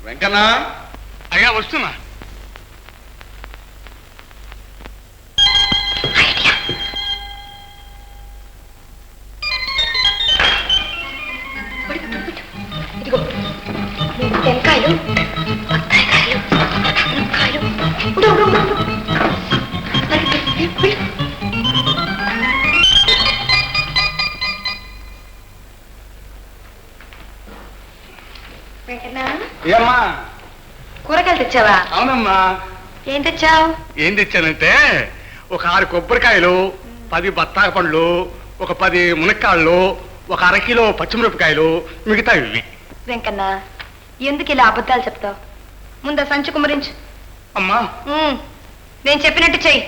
వెంకన్నా, అయ్యా వస్తున్నా. టెంకాయలు, బత్తాయికాయలు, మునక్కాయలు. ఏమ్మా? కూరగాయలు తెచ్చావా? అవునమ్మా. ఏం తెచ్చావు? ఏం తెచ్చానంటే ఒక 6 కొబ్బరికాయలు, 10 బత్తాయి పండ్లు, ఒక 10 మునక్కాళ్ళు, ఒక అరకిలో పచ్చిమిరపకాయలు, మిగతా ఇవి. వెంకన్న, ఎందుకు ఇలా అబద్ధాలు చెప్తావు? ముందు సంచి కుమ్మరించు. అమ్మా, నేను చెప్పినట్టు చెయ్యి.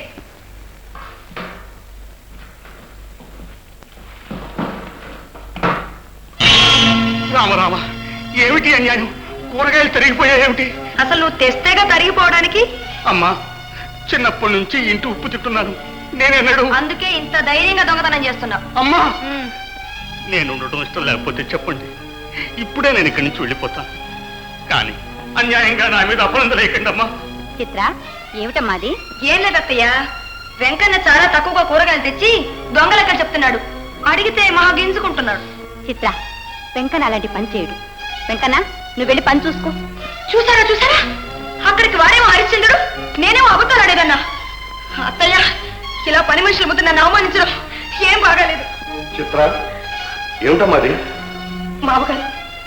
రామరామ, ఏమిటి అన్యాయం? కూరగాయలు తరిగిపోయాయేమిటి? అసలు నువ్వు తెస్తేగా తరిగిపోవడానికి. అమ్మా, చిన్నప్పటి నుంచి ఇంటి ఉప్పు తిట్టున్నాను. నేనెన్నడు. అందుకే ఇంత ధైర్యంగా దొంగతనం చేస్తున్నావు. అమ్మా, నేను ఉండటం ఇష్టం లేకపోతే చెప్పండి, ఇప్పుడే నేను ఇక్కడి నుంచి వెళ్ళిపోతాను. కానీ అన్యాయంగా నా మీద అపనంద లేకండి అమ్మా. చిత్ర, ఏమిటమ్మాది? ఏం లేదత్తయ్య, వెంకన్న చాలా తక్కువగా కూరగాయలు తెచ్చి దొంగలెక్క చెప్తున్నాడు. అడిగితే మహా గింజుకుంటున్నాడు. చిత్ర, వెంకన్న అలాంటి పని చేయడు. వెంకన్న, నువ్వు వెళ్ళి పని చూసుకో. చూసారా చూసారా, అక్కడికి వారేమో హరిశ్చంద్రుడు, నేనేమో అబద్ధాలు అడేదన్నా. అత్తయ్య, ఇలా పని మనుషుల ముందు నన్ను అవమానించడం ఏం బాగాలేదు. చిత్ర, ఏమిటమ్మాది? మామగారు,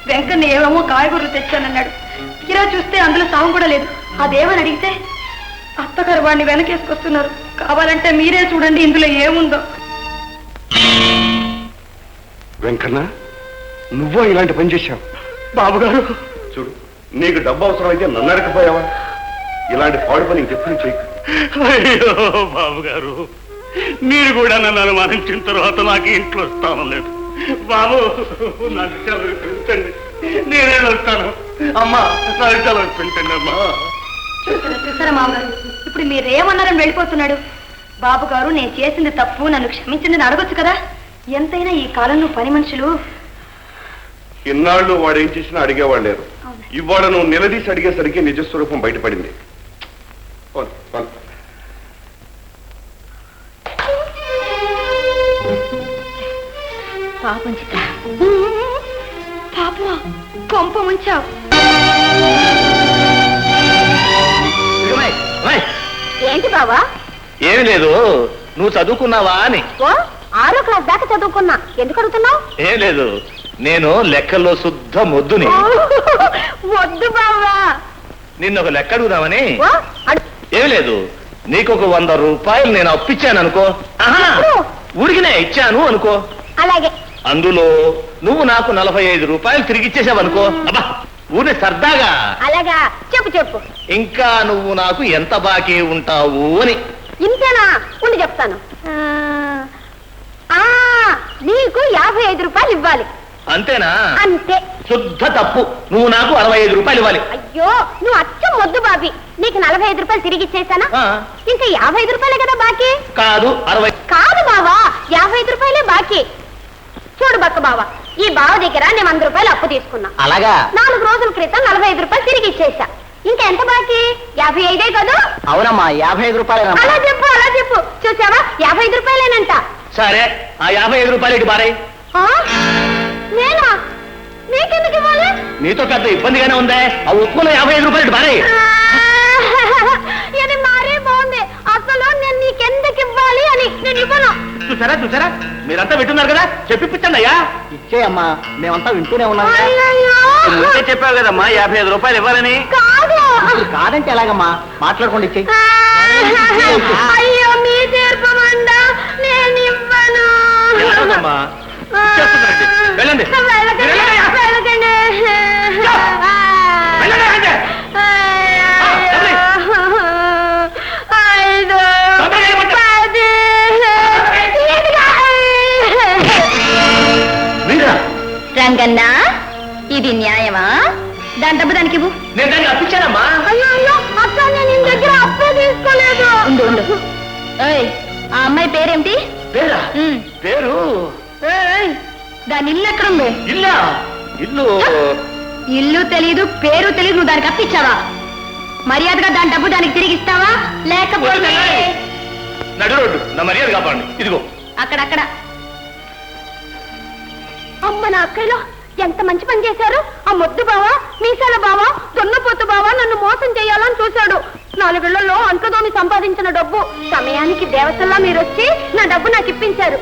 వెంకన్న ఏమేమో కాయగూరలు తెచ్చానన్నాడు. ఇలా చూస్తే అందులో సాగు కూడా లేదు. అదేమని అడిగితే అత్తగారు వాడిని వెనకేసుకొస్తున్నారు. కావాలంటే మీరే చూడండి ఇందులో ఏముందో. వెంకన్న, నువ్వో ఇలాంటి పని చేశావు? బాబుగారు, చూడు, నీకు డబ్బు అవసరం అయితే నన్ను అడగపోయావా? ఇలాంటి పాడు పని ఇంకెప్పుడు చేయకు. అయ్యో బాబుగారు, మీరు కూడా నన్ను అనుమానించిన తర్వాత నాకు ఇంట్లో స్థానం లేదు. బాబు, నాకు సెలవు పెంచండి, నేనే వస్తాను. అమ్మా, నాకు సెలవు పెంచండి అమ్మా. చూసారా మామగారు, ఇప్పుడు మీరేమన్నారని వెళ్ళిపోతున్నాడు. బాబు గారు, నేను చేసింది తప్పు, నన్ను క్షమించిందని అడగొచ్చు కదా. ఎంతైనా ఈ కాలంలో పని మనుషులు. ఇన్నాళ్ళు వాడు ఏం చేసినా అడిగేవాడు లేరు. ఇవాళ నువ్వు నిలదీసి అడిగేసరికి నిజస్వరూపం బయటపడింది. పాపం చిత్ర, పాపం కొంప ముంచావు. ఏంటి బావా? ఏమి లేదు, నువ్వు చదువుకున్నావా అని. 6వ క్లాస్ దాకా చదువుకున్నా. ఎందుకు అడుగుతున్నావు? ఏం లేదు, నేను లెక్కల్లో శుద్ధ మొద్దుని. వద్దు బావా. నిన్న ఒక లెక్క అడుగుదామని. ఏమి లేదు, నీకు ఒక 100 రూపాయలు నేను అప్పిచ్చాను అనుకో. ఊరికినే ఇచ్చాను అనుకో. అలాగే. అందులో నువ్వు నాకు 45 రూపాయలు తిరిగి ఇచ్చేసావనుకో. అబ్బా, ఊరిని సరదాగా. అలాగా, చెప్పు చెప్పు. ఇంకా నువ్వు నాకు ఎంత బాకీ ఉంటావు అని. ఇంతేనా? ఉండి చెప్తాను. నీకు 55 రూపాయలు ఇవ్వాలి. అంతేనా? అంతే. శుద్ధ తప్పు. నువ్వు నాకు 65 రూపాయలు ఇవ్వాలి. అయ్యో, నువ్వు అచ్చం వద్దు బాబీ. నీకు 45 రూపాయలు తిరిగి ఇచ్చేసానా? ఇంకా 55 రూపాయలే కదా బాకీ. కాదు, 60. కాదు బావా, 55 రూపాయలే బాకీ. చూడు బక్క బావా, ఈ బావ దగ్గర నేను 100 రూపాయలు అప్పు తీసుకున్నా. అలాగా? 4 రోజుల క్రితం 45 రూపాయలు తిరిగి ఇచ్చేసా. ఇంకా ఎంత బాకీ? 55 కదా? అవునమ్మా, 55 రూపాయలు. అలా చెప్పు, అలా చెప్పు. చూసావా, 55 రూపాయలేనంట. సరే, ఆ 55 రూపాయలు బారాయి. నేనా? నీకెందుకు ఇవ్వాలి? నీతో పెద్ద ఇబ్బందిగానే ఉందే. ఆ ఉప్పులో 55 రూపాయలు బారాయి. ఇది మరీ బాగుంది. అసలు నేను నీకెందుకు ఇవ్వాలి అని నేను ఇవ్వను. చూసారా చూసారా, మీరంతా వింటున్నారు కదా, చెప్పిపించండి అయ్యా. ఇచ్చేయమ్మా, మేమంతా వింటూనే ఉన్నాం. ముందే చెప్పావు కదమ్మా 55 రూపాయలు ఇవ్వాలని. కాదు. కాదంటే ఎలాగమ్మా, మాట్లాడుకోండి ఇచ్చేయి. అయ్యో, మీ తీర్పమండా, నేను ఇవ్వను. వెళ్ళండి. రంగన్నా, ఇది న్యాయమా? దాని డబ్బు దానికి ఇవ్వు. నేను దానికి అప్పించానమ్మా. అయ్యో అయ్యో, అక్క, నేను నీ దగ్గర అప్పే తీసుకోలేదు. ఉండు ఉండు. ఆ అమ్మాయి పేరేమిటి? పేరా? పేరు దాని ఇల్లు ఎక్కడుంది? ఇల్లా? ఇల్లు ఇల్లు తెలీదు పేరు తెలీదు నువ్వు దానికి అప్పిచ్చావా? మర్యాదగా దాని డబ్బు దానికి తిరిగి ఇస్తావా లేకపోతే నడు రోడ్డు నా మర్యాద కాపాడండి. ఇదిగో అక్కడక్కడ. అమ్మ నా అక్కయ్యలో ఎంత మంచి పని చేశారు. ఆ మొద్దు బావా మీసాల బావా దొన్నపోతు బావా నన్ను మోసం చేయాలని చూశాడు. 4 ఏళ్లలో అంట్లతోని సంపాదించిన డబ్బు సమయానికి దేవతల్లా మీరు వచ్చి నా డబ్బు నాకు ఇప్పించారు.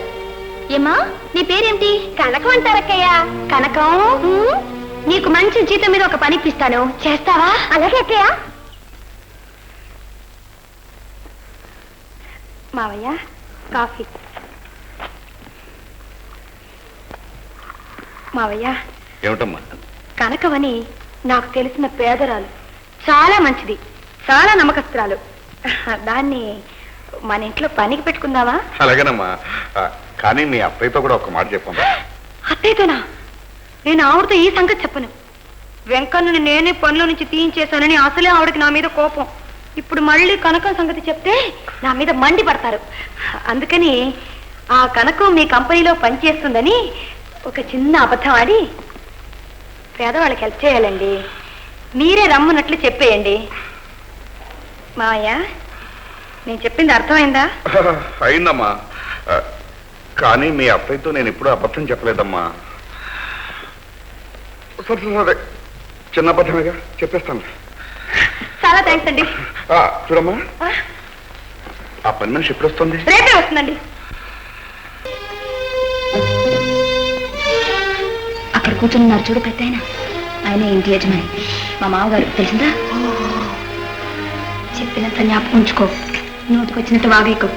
ఏమా నీ పేరేంటి? కనకం అంటారక్కయ్య. కనకం, నీకు మంచి జీతం మీద ఒక పని ఇప్పిస్తాను, చేస్తావా? అలాగే అక్కయ్య. మావయ్య కాఫీ. మావయ్య ఏమిటమ్మా? కనకమని నాకు తెలిసిన పేదరాలు, చాలా మంచిది, చాలా నమ్మకస్తురాలు. దాన్ని మన ఇంట్లో పనికి పెట్టుకుందామా? అలాగేనమ్మా, కానీ మీ అత్తయ్యతో కూడా ఒక మాట చెప్పమ్మా. అత్తయ్యతోనా? నేను ఆవిడతో ఈ సంగతి చెప్పను. వెంకన్నని నేనే పనిలో నుంచి తీయించేశానని అసలే ఆవిడకి నా మీద కోపం. ఇప్పుడు మళ్ళీ కనకం సంగతి చెప్తే నా మీద మండి పడతారు. అందుకని ఆ కనకం మీ కంపెనీలో పనిచేస్తుందని ఒక చిన్న అబద్ధం ఆడి పేదవాళ్ళకి హెల్ప్ చేయాలండి. మీరే రమ్మన్నట్లు చెప్పేయండి. మావయ్య నేను చెప్పింది అర్థమైందా? అయిందమ్మా, కానీ మీ అత్తయ్యతో నేను ఎప్పుడూ అబద్ధం చెప్పలేదమ్మా. సరే సరే, చిన్న అబద్ధమేగా, చెప్పేస్తాను. చాలా థ్యాంక్స్ అండి. చూడమ్మా, ఆ పని మనిషి ఎప్పుడు వస్తుంది? రేపే వస్తుందండి. అక్కడ కూర్చున్నారు చూడు పెద్ద ఆయన ఇంటి యజమాని, మా మామగారు. తెలిసిందా? చెప్పినంత జ్ఞాపకం ఉంచుకో, నోటికొచ్చినట్టు వాగేకు.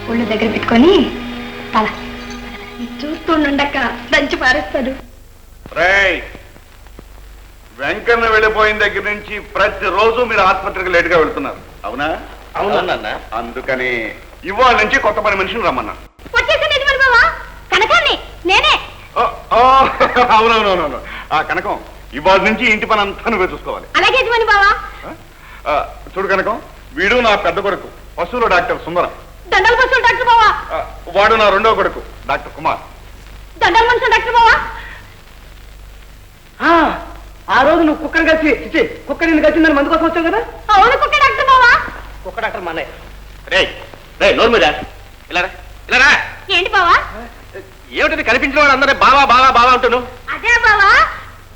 ఒళ్ళు దగ్గర పెట్టుకొని తల చూస్తుండక దంచి పారేస్తాడు. వెంకన్న వెళ్ళిపోయిన దగ్గర నుంచి ప్రతిరోజు మీరు ఆసుపత్రికి లేటుగా వెళ్తున్నారు, అవునా? అవునన్నా. అందుకని ఇవాళ నుంచి కొత్త పని మనిషిని రమ్మన్నా. వచ్చేసింది యజమాని బావా, కనకాన్ని నేనే. అవునవునవునవును. కనకం, ఇవాళ నుంచి ఇంటి పని అంతా నువ్వే చూసుకోవాలి. అలాగే యజమాని బావా. చూడు కనకం, వీడు నా పెద్ద కొడుకు పశువుల డాక్టర్ సుందరం. దండల పశువులు డాక్టర్ బావా. వాడు నా రెండవ కొడుకు డాక్టర్ కుమార్. దండల మనుషులు డాక్టర్ బావా. ఆ రోజు నువ్వు కుక్కని కలిసి కుక్క నిన్ను కలిసిందని మందు కోసం వచ్చావు కదా? అవును, కుక్క డాక్టర్ బావా. కుక్క డాక్టర్ మా అన్నయ్య. రే రే నోరు మీద ఇలా ఇలా. ఏంటి బావా? ఏమిటది కనిపించిన వాడు అందరే బావా బావా బావా అంటున్నావు? అదే బావా,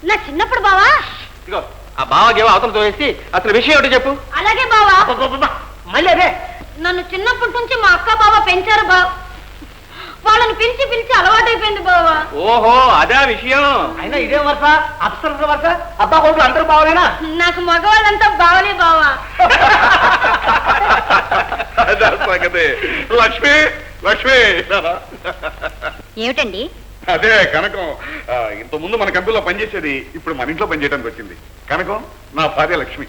నా చిన్నప్పుడు బావా. ఇదిగో ఆ బావా గేవో అవతలతో వేసి అసలు విషయం ఏమిటో చెప్పు. అలాగే బావా. మళ్ళీ అదే. నన్ను చిన్నప్పటి నుంచి మా అక్క బావ పెంచారు బావ. వాళ్ళని పిలిచి పిలిచి అలవాటైపోయింది బావా. ఓహో అదే విషయం. అయినా ఇదే వరుస, అప్సరస వరుస, అబ్బా కొడుకులు అందరూ బావలేనా? నాకు మగవాళ్ళంతా బావలే బావా. లక్ష్మి లక్ష్మి. ఏమిటండి? అదే కనకం, ఇంత ముందు మన కంపెనీలో పనిచేసేది ఇప్పుడు మన ఇంట్లో పనిచేయడానికి వచ్చింది. కనకం నా భార్య లక్ష్మి.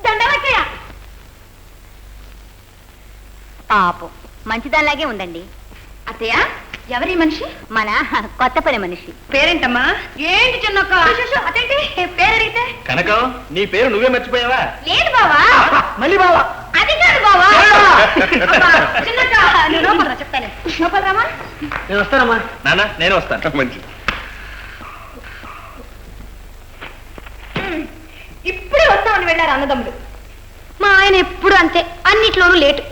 దండలక్కయ్య. పాపం మంచిదానిలాగే ఉందండి. అత్తయ్య, ఎవరి మనిషి? మన కొత్త పని మనిషి. పేరేంటమ్మా? ఏంటి చిన్నక్క? అదేంటి పేరు అడిగితే? కనకం, నీ పేరు నువ్వే మర్చిపోయావా? లేదు బావా. మళ్ళీ బావా? అది కాదు బావా. చిన్నక్క నువ్వు లోపల చెప్తాను. లోపల రామా. నేను వస్తానమ్మా. నాన్న నేను వస్తాను. మంచిది. ఇప్పుడే వస్తామని వెళ్ళారు అన్నదమ్ముడు. మా ఆయన ఎప్పుడు అంతే, అన్నిట్లోనూ లేటు.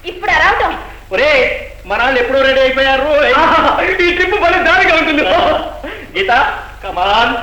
ఇప్పుడు రావటం. ఒరే మన వాళ్ళు ఎప్పుడో రెడీ అయిపోయారు. ఈ ట్రిప్ పని దానిగా ఉంటుంది. గీత కమాన్.